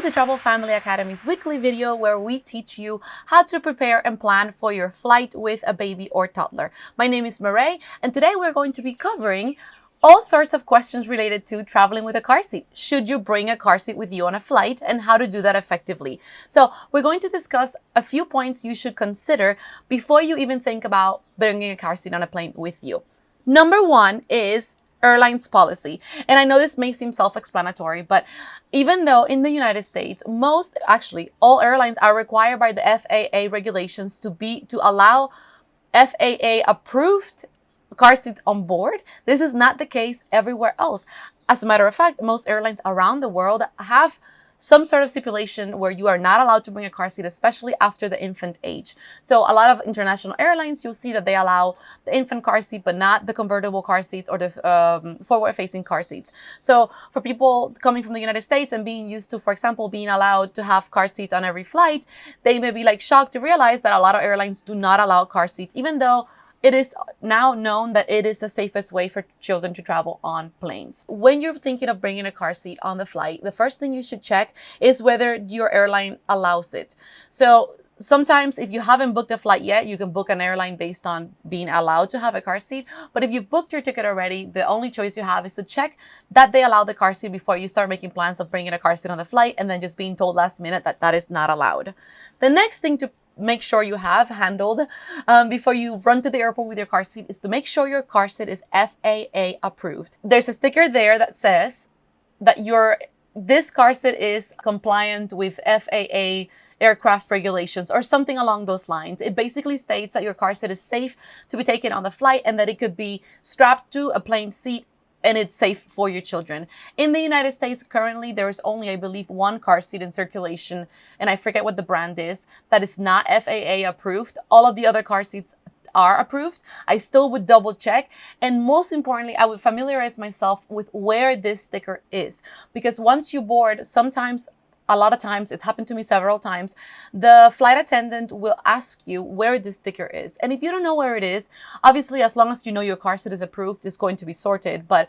to Travel Family Academy's weekly video where we teach you how to prepare and plan for your flight with a baby or toddler. My name is Marae, and today we're going to be covering all sorts of questions related to traveling with a car seat. Should you bring a car seat with you on a flight, and how to do that effectively? So we're going to discuss a few points you should consider before you even think about bringing a car seat on a plane with you. Number one is airlines policy. And I know this may seem self-explanatory, but even though in the United States, all airlines are required by the FAA regulations to allow FAA approved car seats on board, this is not the case everywhere else. As a matter of fact, most airlines around the world have some sort of stipulation where you are not allowed to bring a car seat, especially after the infant age. So a lot of international airlines, you'll see that they allow the infant car seat, but not the convertible car seats or the forward-facing car seats. So for people coming from the United States and being used to, for example, being allowed to have car seats on every flight, they may be shocked to realize that a lot of airlines do not allow car seats, even though it is now known that it is the safest way for children to travel on planes. When you're thinking of bringing a car seat on the flight, the first thing you should check is whether your airline allows it. So sometimes if you haven't booked a flight yet, you can book an airline based on being allowed to have a car seat. But if you've booked your ticket already, the only choice you have is to check that they allow the car seat before you start making plans of bringing a car seat on the flight and then just being told last minute that that is not allowed. The next thing to make sure you have handled before you run to the airport with your car seat is to make sure your car seat is FAA approved. There's a sticker there that says that this car seat is compliant with FAA aircraft regulations or something along those lines. It basically states that your car seat is safe to be taken on the flight and that it could be strapped to a plane seat and it's safe for your children. In the United States, currently, there is only, I believe, one car seat in circulation, and I forget what the brand is, that is not FAA approved. All of the other car seats are approved. I still would double check. And most importantly, I would familiarize myself with where this sticker is. Because once you board, a lot of times, it's happened to me several times, the flight attendant will ask you where this sticker is. And if you don't know where it is, obviously, as long as you know your car seat is approved, it's going to be sorted. But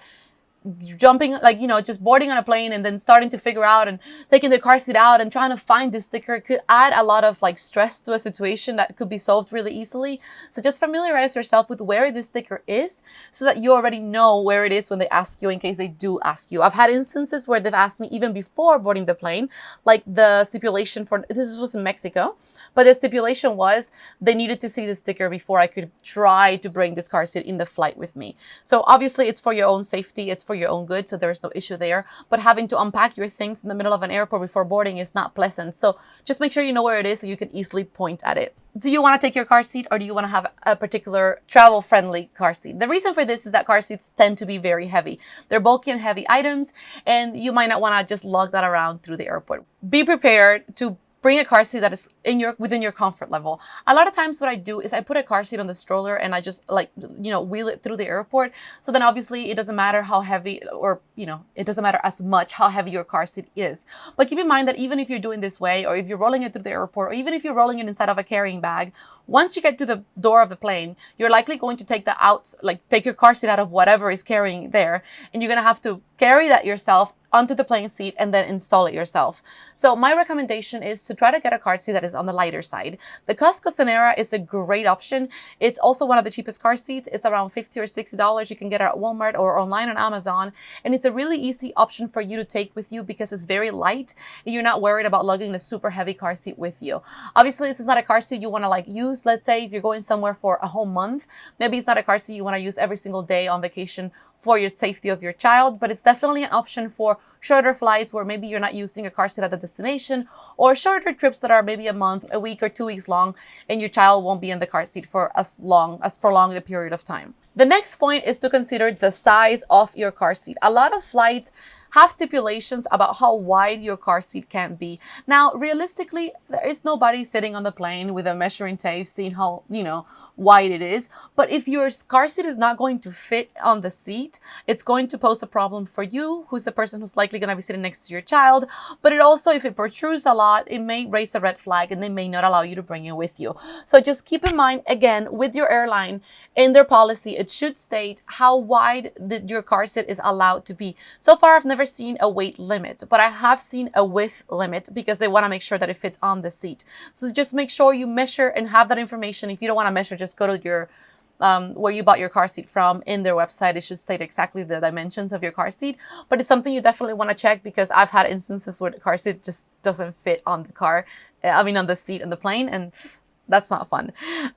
jumping, just boarding on a plane and then starting to figure out and taking the car seat out and trying to find this sticker could add a lot of stress to a situation that could be solved really easily. So just familiarize yourself with where this sticker is so that you already know where it is when they ask you, in case they do ask you. I've had instances where they've asked me even before boarding the plane, the stipulation for, this was in Mexico, but the stipulation was they needed to see the sticker before I could try to bring this car seat in the flight with me. So obviously it's for your own safety, it's for your own good, so there's no issue there. But having to unpack your things in the middle of an airport before boarding is not pleasant. So just make sure you know where it is so you can easily point at it. Do you want to take your car seat, or do you want to have a particular travel-friendly car seat? The reason for this is that car seats tend to be very heavy. They're bulky and heavy items, and you might not want to just lug that around through the airport. Be prepared to bring a car seat that is within your comfort level. A lot of times what I do is I put a car seat on the stroller and I just wheel it through the airport. So then obviously it doesn't matter how heavy, or it doesn't matter as much how heavy your car seat is. But keep in mind that even if you're doing this way, or if you're rolling it through the airport, or even if you're rolling it inside of a carrying bag, once you get to the door of the plane, you're likely going to take your car seat out of whatever is carrying there, and you're going to have to carry that yourself onto the plane seat and then install it yourself. So my recommendation is to try to get a car seat that is on the lighter side. The Costco Sonera is a great option. It's also one of the cheapest car seats. It's around $50 or $60. You can get it at Walmart or online on Amazon. And it's a really easy option for you to take with you because it's very light and you're not worried about lugging a super heavy car seat with you. Obviously, this is not a car seat you want to use. Let's say if you're going somewhere for a whole month, maybe it's not a car seat you want to use every single day on vacation for your safety of your child, but it's definitely an option for shorter flights where maybe you're not using a car seat at the destination, or shorter trips that are maybe a month, a week, or 2 weeks long, and your child won't be in the car seat for as prolonged a period of time. The next point is to consider the size of your car seat. A lot of flights have stipulations about how wide your car seat can be. Now, realistically, there is nobody sitting on the plane with a measuring tape seeing how, wide it is. But if your car seat is not going to fit on the seat, it's going to pose a problem for you, who's the person who's likely going to be sitting next to your child. But it also, if it protrudes a lot, it may raise a red flag and they may not allow you to bring it with you. So just keep in mind, again, with your airline, in their policy, it should state how wide your car seat is allowed to be. So far, I've never never seen a weight limit, but I have seen a width limit because they want to make sure that it fits on the seat. So just make sure you measure and have that information. If you don't want to measure, just go to your where you bought your car seat from. In their website, it should state exactly the dimensions of your car seat, but it's something you definitely want to check, because I've had instances where the car seat just doesn't fit on the car, on the seat in the plane, and that's not fun.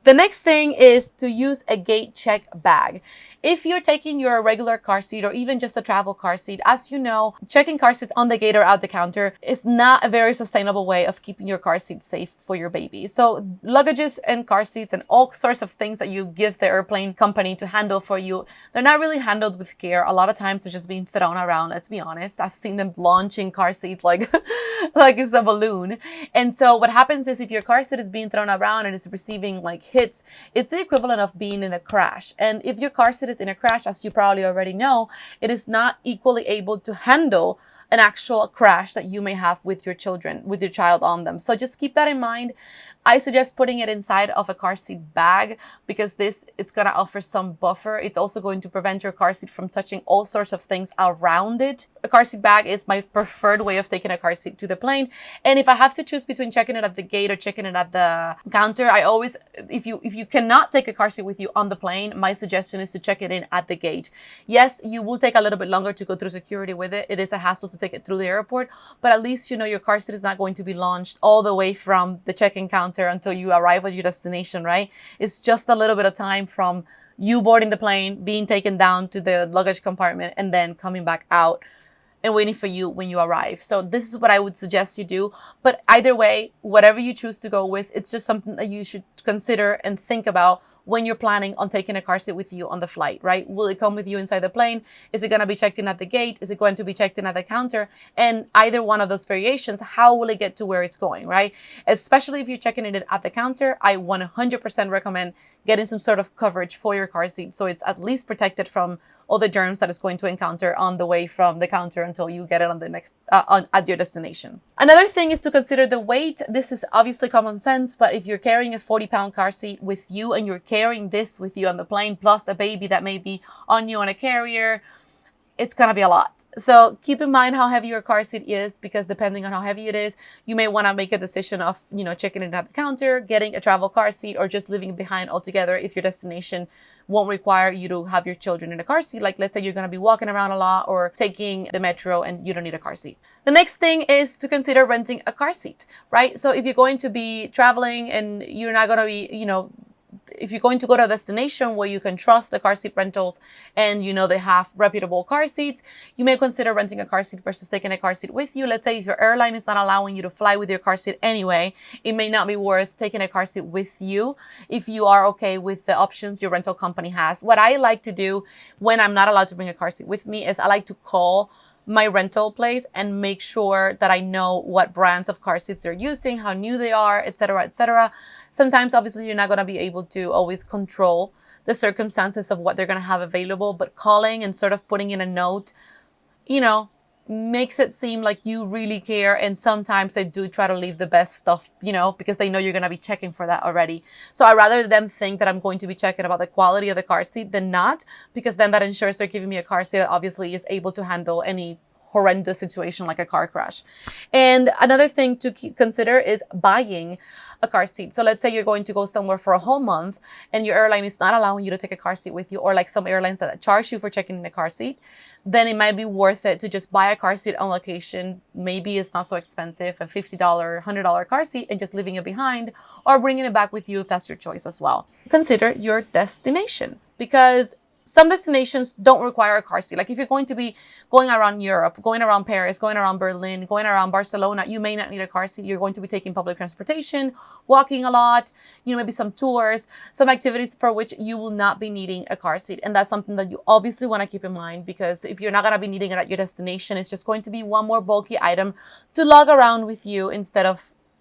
The next thing is to use a gate check bag. If you're taking your regular car seat or even just a travel car seat, as you know, checking car seats on the gate or at the counter is not a very sustainable way of keeping your car seat safe for your baby. So luggages and car seats and all sorts of things that you give the airplane company to handle for you, they're not really handled with care. A lot of times they're just being thrown around, let's be honest. I've seen them launching car seats like it's a balloon. And so what happens is, if your car seat is being thrown around and it's receiving like hits, it's the equivalent of being in a crash. And if your car seat is in a crash, as you probably already know, it is not equally able to handle an actual crash that you may have with your children, with your child on them. So just keep that in mind. I suggest putting it inside of a car seat bag, because it's going to offer some buffer. It's also going to prevent your car seat from touching all sorts of things around it. A car seat bag is my preferred way of taking a car seat to the plane. And if I have to choose between checking it at the gate or checking it at the counter, I always, if you cannot take a car seat with you on the plane, my suggestion is to check it in at the gate. Yes, you will take a little bit longer to go through security with it. It is a hassle to take it through the airport, but at least you know your car seat is not going to be launched all the way from the check-in counter until you arrive at your destination, right? It's just a little bit of time from you boarding the plane, being taken down to the luggage compartment, and then coming back out and waiting for you when you arrive. So this is what I would suggest you do. But either way, whatever you choose to go with, it's just something that you should consider and think about when you're planning on taking a car seat with you on the flight, right? Will it come with you inside the plane? Is it going to be checked in at the gate? Is it going to be checked in at the counter? And either one of those variations, how will it get to where it's going, right? Especially if you're checking it at the counter, I 100% recommend getting some sort of coverage for your car seat, so it's at least protected from all the germs that it's going to encounter on the way from the counter until you get it on the next at your destination. Another thing is to consider the weight. This is obviously common sense, but if you're carrying a 40-pound car seat with you and you're carrying this with you on the plane, plus the baby that may be on you on a carrier, it's gonna be a lot. So keep in mind how heavy your car seat is, because depending on how heavy it is, you may want to make a decision of, checking it at the counter, getting a travel car seat, or just leaving it behind altogether if your destination won't require you to have your children in a car seat. Like, let's say you're going to be walking around a lot or taking the metro and you don't need a car seat. The next thing is to consider renting a car seat, right? So if you're going to be traveling and you're not going to be, if you're going to go to a destination where you can trust the car seat rentals and they have reputable car seats, you may consider renting a car seat versus taking a car seat with you. Let's say if your airline is not allowing you to fly with your car seat anyway, it may not be worth taking a car seat with you if you are okay with the options your rental company has. What I like to do when I'm not allowed to bring a car seat with me is I like to call my rental place and make sure that I know what brands of car seats they're using, how new they are, etc., etc. Sometimes, obviously, you're not going to be able to always control the circumstances of what they're going to have available, but calling and sort of putting in a note, makes it seem like you really care. And sometimes they do try to leave the best stuff, because they know you're going to be checking for that already. So I'd rather them think that I'm going to be checking about the quality of the car seat than not, because then that ensures they're giving me a car seat that obviously is able to handle any horrendous situation like a car crash. And another thing to consider is buying a car seat. So let's say you're going to go somewhere for a whole month and your airline is not allowing you to take a car seat with you, or like some airlines that charge you for checking in a car seat, then it might be worth it to just buy a car seat on location. Maybe it's not so expensive, a $50, $100 car seat, and just leaving it behind or bringing it back with you if that's your choice as well. Consider your destination, because some destinations don't require a car seat. Like if you're going to be going around Europe, going around Paris, going around Berlin, going around Barcelona, you may not need a car seat. You're going to be taking public transportation, walking a lot, maybe some tours, some activities for which you will not be needing a car seat. And that's something that you obviously want to keep in mind, because if you're not going to be needing it at your destination, it's just going to be one more bulky item to lug around with you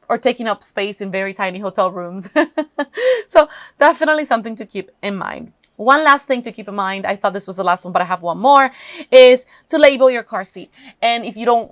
or taking up space in very tiny hotel rooms. So definitely something to keep in mind. One last thing to keep in mind, I thought this was the last one, but I have one more, is to label your car seat. And if you don't,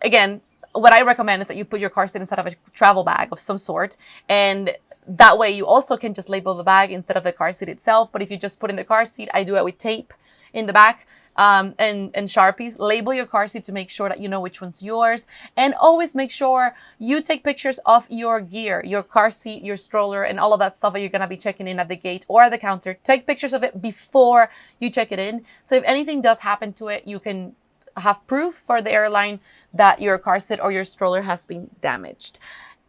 again, what I recommend is that you put your car seat inside of a travel bag of some sort. And that way you also can just label the bag instead of the car seat itself. But if you just put in the car seat, I do it with tape in the back, and Sharpies. Label your car seat to make sure that you know which one's yours. And always make sure you take pictures of your gear, your car seat, your stroller, and all of that stuff that you're going to be checking in at the gate or at the counter. Take pictures of it before you check it in. So if anything does happen to it, you can have proof for the airline that your car seat or your stroller has been damaged.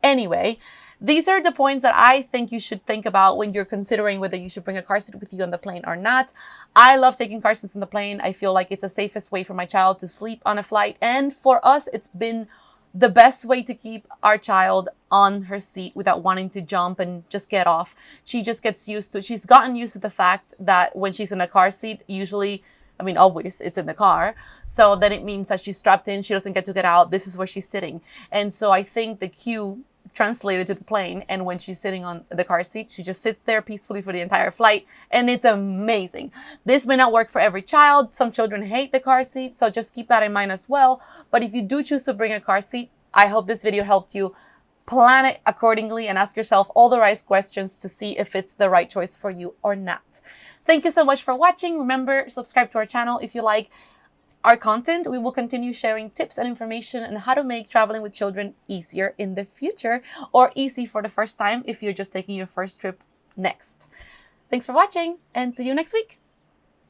Anyway, these are the points that I think you should think about when you're considering whether you should bring a car seat with you on the plane or not. I love taking car seats on the plane. I feel like it's the safest way for my child to sleep on a flight. And for us, it's been the best way to keep our child on her seat without wanting to jump and just get off. She's gotten used to the fact that when she's in a car seat, usually, always, it's in the car. So then it means that she's strapped in, she doesn't get to get out. This is where she's sitting. And so I think the cue translated to the plane, and when she's sitting on the car seat, she just sits there peacefully for the entire flight, and it's amazing. This may not work for every child. Some children hate the car seat, so just keep that in mind as well. But if you do choose to bring a car seat, I hope this video helped you plan it accordingly and ask yourself all the right questions to see if it's the right choice for you or not. Thank you so much for watching. Remember, subscribe to our channel if you like our content. We will continue sharing tips and information on how to make traveling with children easier in the future, or easy for the first time if you're just taking your first trip next. Thanks for watching, and see you next week.